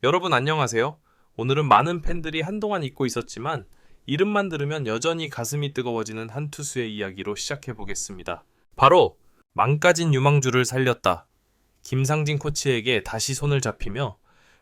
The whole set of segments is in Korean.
여러분 안녕하세요. 오늘은 많은 팬들이 한동안 잊고 있었지만 이름만 들으면 여전히 가슴이 뜨거워지는 한 투수의 이야기로 시작해 보겠습니다. 바로 망가진 유망주를 살렸다. 김상진 코치에게 다시 손을 잡히며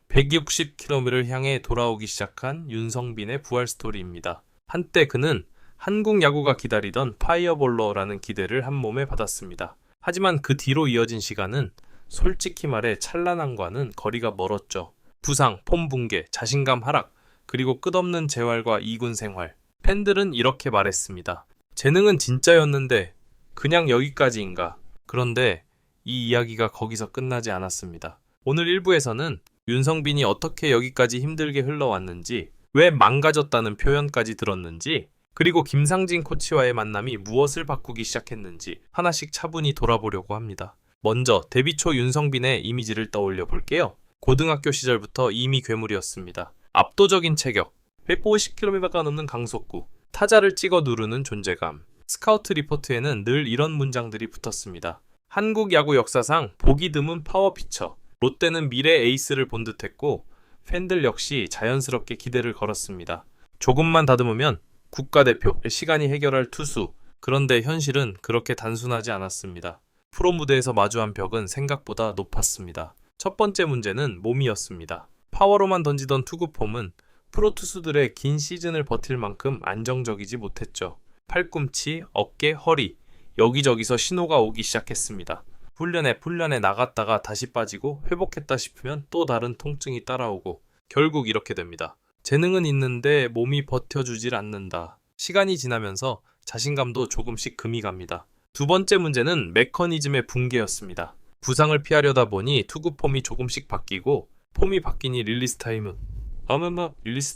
160km를 향해 돌아오기 시작한 윤성빈의 부활 스토리입니다. 한때 그는 한국 야구가 기다리던 파이어볼러라는 기대를 한 몸에 받았습니다. 하지만 그 뒤로 이어진 시간은 솔직히 말해 찬란함과는 거리가 멀었죠. 부상, 폼 붕괴, 자신감 하락, 그리고 끝없는 재활과 이군 생활. 팬들은 이렇게 말했습니다. 재능은 진짜였는데 그냥 여기까지인가? 그런데 이 이야기가 거기서 끝나지 않았습니다. 오늘 1부에서는 윤성빈이 어떻게 여기까지 힘들게 흘러왔는지, 왜 망가졌다는 표현까지 들었는지, 그리고 김상진 코치와의 만남이 무엇을 바꾸기 시작했는지 하나씩 차분히 돌아보려고 합니다. 먼저 데뷔 초 윤성빈의 이미지를 떠올려 볼게요. 고등학교 시절부터 이미 괴물이었습니다. 압도적인 체격, 150km가 넘는 강속구, 타자를 찍어 누르는 존재감. 스카우트 리포트에는 늘 이런 문장들이 붙었습니다. 한국 야구 역사상 보기 드문 파워 피처. 롯데는 미래 에이스를 본 듯했고 팬들 역시 자연스럽게 기대를 걸었습니다. 조금만 다듬으면 국가대표, 시간이 해결할 투수. 그런데 현실은 그렇게 단순하지 않았습니다. 프로 무대에서 마주한 벽은 생각보다 높았습니다. 첫 번째 문제는 몸이었습니다. 파워로만 던지던 투구 폼은 프로 투수들의 긴 시즌을 버틸 만큼 안정적이지 못했죠. 팔꿈치, 어깨, 허리, 여기저기서 신호가 오기 시작했습니다. 훈련에 나갔다가 다시 빠지고 회복했다 싶으면 또 다른 통증이 따라오고 결국 이렇게 됩니다. 재능은 있는데 몸이 버텨주질 않는다. 시간이 지나면서 자신감도 조금씩 금이 갑니다. 두 번째 문제는 메커니즘의 붕괴였습니다. 부상을 피하려다 보니 투구 폼이 조금씩 바뀌고 폼이 바뀌니 릴리스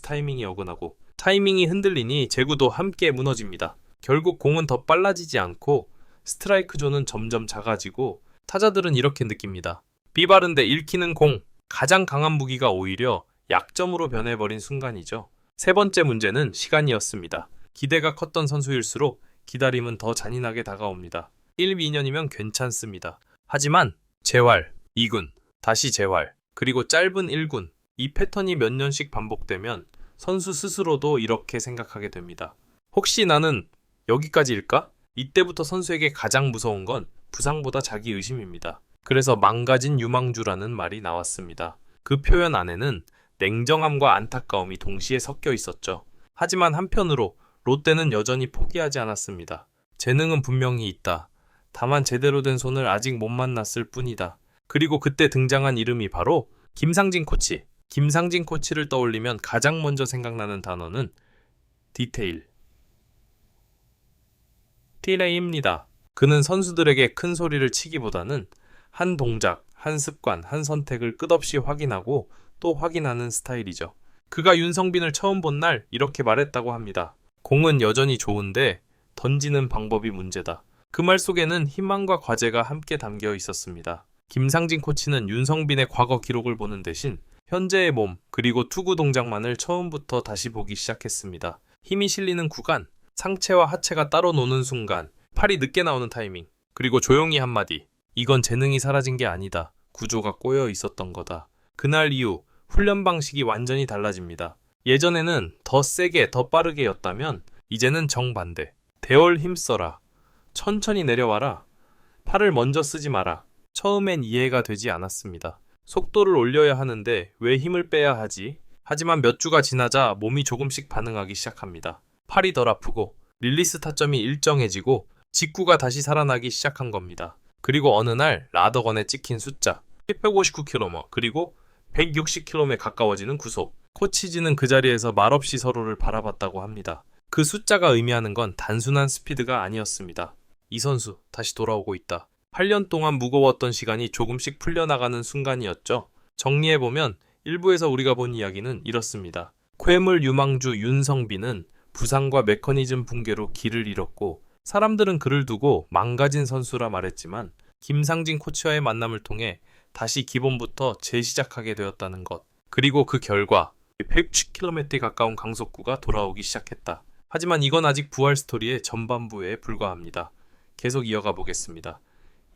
타이밍이 어긋나고 타이밍이 흔들리니 제구도 함께 무너집니다. 결국 공은 더 빨라지지 않고 스트라이크 존은 점점 작아지고 타자들은 이렇게 느낍니다. 삐바른데 읽히는 공, 가장 강한 무기가 오히려 약점으로 변해버린 순간이죠. 세 번째 문제는 시간이었습니다. 기대가 컸던 선수일수록 기다림은 더 잔인하게 다가옵니다. 1, 2년이면 괜찮습니다. 하지만 재활, 2군, 다시 재활, 그리고 짧은 1군, 이 패턴이 몇 년씩 반복되면 선수 스스로도 이렇게 생각하게 됩니다. 혹시 나는 여기까지일까? 이때부터 선수에게 가장 무서운 건 부상보다 자기의심입니다. 그래서 망가진 유망주라는 말이 나왔습니다. 그 표현 안에는 냉정함과 안타까움이 동시에 섞여 있었죠. 하지만 한편으로 롯데는 여전히 포기하지 않았습니다. 재능은 분명히 있다. 다만 제대로 된 손을 아직 못 만났을 뿐이다. 그리고 그때 등장한 이름이 바로 김상진 코치. 김상진 코치를 떠올리면 가장 먼저 생각나는 단어는 디테일입니다. 그는 선수들에게 큰 소리를 치기보다는 한 동작, 한 습관, 한 선택을 끝없이 확인하고 또 확인하는 스타일이죠. 그가 윤성빈을 처음 본 날 이렇게 말했다고 합니다. 공은 여전히 좋은데 던지는 방법이 문제다. 그 말 속에는 희망과 과제가 함께 담겨 있었습니다. 김상진 코치는 윤성빈의 과거 기록을 보는 대신 현재의 몸 그리고 투구 동작만을 처음부터 다시 보기 시작했습니다. 힘이 실리는 구간, 상체와 하체가 따로 노는 순간, 팔이 늦게 나오는 타이밍, 그리고 조용히 한마디. 이건 재능이 사라진 게 아니다. 구조가 꼬여 있었던 거다. 그날 이후 훈련 방식이 완전히 달라집니다. 예전에는 더 세게, 더 빠르게였다면 이제는 정반대. 대얼 힘써라. 천천히 내려와라. 팔을 먼저 쓰지 마라. 처음엔 이해가 되지 않았습니다. 속도를 올려야 하는데 왜 힘을 빼야 하지? 하지만 몇 주가 지나자 몸이 조금씩 반응하기 시작합니다. 팔이 덜 아프고 릴리스 타점이 일정해지고 직구가 다시 살아나기 시작한 겁니다. 그리고 어느 날 라더건에 찍힌 숫자 159km 그리고 160km에 가까워지는 구속. 코치진은 그 자리에서 말없이 서로를 바라봤다고 합니다. 그 숫자가 의미하는 건 단순한 스피드가 아니었습니다. 이 선수 다시 돌아오고 있다. 8년 동안 무거웠던 시간이 조금씩 풀려나가는 순간이었죠. 정리해보면 1부에서 우리가 본 이야기는 이렇습니다. 괴물 유망주 윤성빈은 부상과 메커니즘 붕괴로 길을 잃었고 사람들은 그를 두고 망가진 선수라 말했지만 김상진 코치와의 만남을 통해 다시 기본부터 재시작하게 되었다는 것. 그리고 그 결과 110km에 가까운 강속구가 돌아오기 시작했다. 하지만 이건 아직 부활 스토리의 전반부에 불과합니다. 계속 이어가 보겠습니다.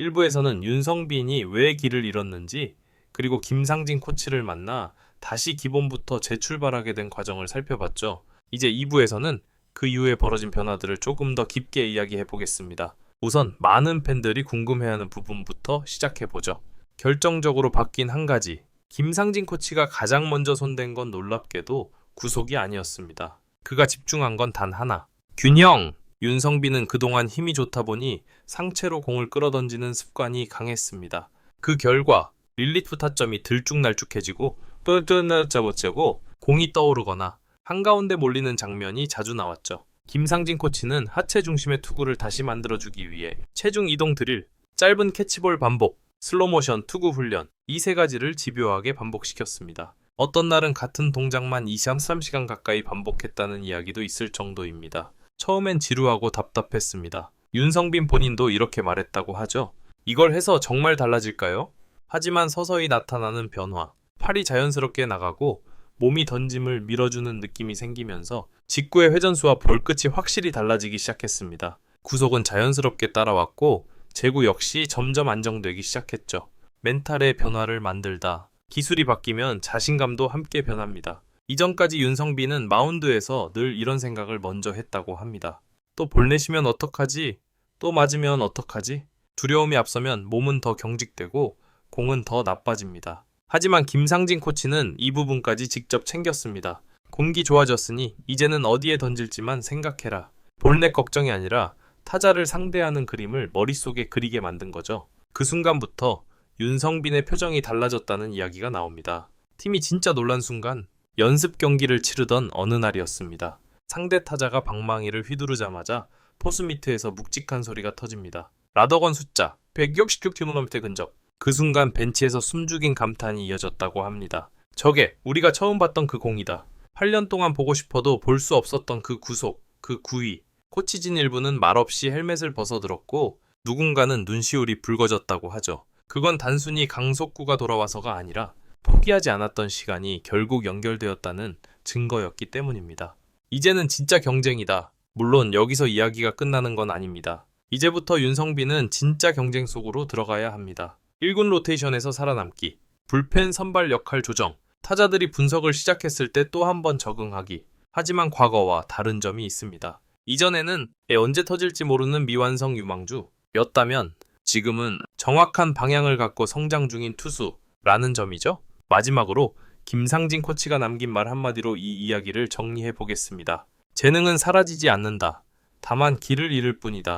1부에서는 윤성빈이 왜 길을 잃었는지 그리고 김상진 코치를 만나 다시 기본부터 재출발하게 된 과정을 살펴봤죠. 이제 2부에서는 그 이후에 벌어진 변화들을 조금 더 깊게 이야기해 보겠습니다. 우선 많은 팬들이 궁금해하는 부분부터 시작해 보죠. 결정적으로 바뀐 한 가지. 김상진 코치가 가장 먼저 손댄 건 놀랍게도 구속이 아니었습니다. 그가 집중한 건 단 하나. 균형! 윤성빈은 그동안 힘이 좋다 보니 상체로 공을 끌어던지는 습관이 강했습니다. 그 결과 릴리프 타점이 들쭉날쭉해지고 뻔뻔하자보자고 공이 떠오르거나 한가운데 몰리는 장면이 자주 나왔죠. 김상진 코치는 하체 중심의 투구를 다시 만들어주기 위해 체중 이동 드릴, 짧은 캐치볼 반복, 슬로모션 투구 훈련 이 세 가지를 집요하게 반복시켰습니다. 어떤 날은 같은 동작만 2-3시간 가까이 반복했다는 이야기도 있을 정도입니다. 처음엔 지루하고 답답했습니다. 윤성빈 본인도 이렇게 말했다고 하죠. 이걸 해서 정말 달라질까요? 하지만 서서히 나타나는 변화, 팔이 자연스럽게 나가고 몸이 던짐을 밀어주는 느낌이 생기면서 직구의 회전수와 볼끝이 확실히 달라지기 시작했습니다. 구속은 자연스럽게 따라왔고 제구 역시 점점 안정되기 시작했죠. 멘탈의 변화를 만들다. 기술이 바뀌면 자신감도 함께 변합니다. 이전까지 윤성빈은 마운드에서 늘 이런 생각을 먼저 했다고 합니다. 또 볼 내시면 어떡하지? 또 맞으면 어떡하지? 두려움이 앞서면 몸은 더 경직되고 공은 더 나빠집니다. 하지만 김상진 코치는 이 부분까지 직접 챙겼습니다. 공기 좋아졌으니 이제는 어디에 던질지만 생각해라. 볼넷 걱정이 아니라 타자를 상대하는 그림을 머릿속에 그리게 만든 거죠. 그 순간부터 윤성빈의 표정이 달라졌다는 이야기가 나옵니다. 팀이 진짜 놀란 순간 연습 경기를 치르던 어느 날이었습니다. 상대 타자가 방망이를 휘두르자마자 포수 미트에서 묵직한 소리가 터집니다. 라더건 숫자 166km 근접. 그 순간 벤치에서 숨죽인 감탄이 이어졌다고 합니다. 저게 우리가 처음 봤던 그 공이다. 8년 동안 보고 싶어도 볼 수 없었던 그 구속, 그 구위. 코치진 일부는 말없이 헬멧을 벗어들었고 누군가는 눈시울이 붉어졌다고 하죠. 그건 단순히 강속구가 돌아와서가 아니라 포기하지 않았던 시간이 결국 연결되었다는 증거였기 때문입니다. 이제는 진짜 경쟁이다. 물론 여기서 이야기가 끝나는 건 아닙니다. 이제부터 윤성빈은 진짜 경쟁 속으로 들어가야 합니다. 1군 로테이션에서 살아남기, 불펜 선발 역할 조정, 타자들이 분석을 시작했을 때 또 한 번 적응하기. 하지만 과거와 다른 점이 있습니다. 이전에는 언제 터질지 모르는 미완성 유망주였다면 지금은 정확한 방향을 갖고 성장 중인 투수라는 점이죠. 마지막으로 김상진 코치가 남긴 말 한마디로 이 이야기를 정리해 보겠습니다. 재능은 사라지지 않는다. 다만 길을 잃을 뿐이다.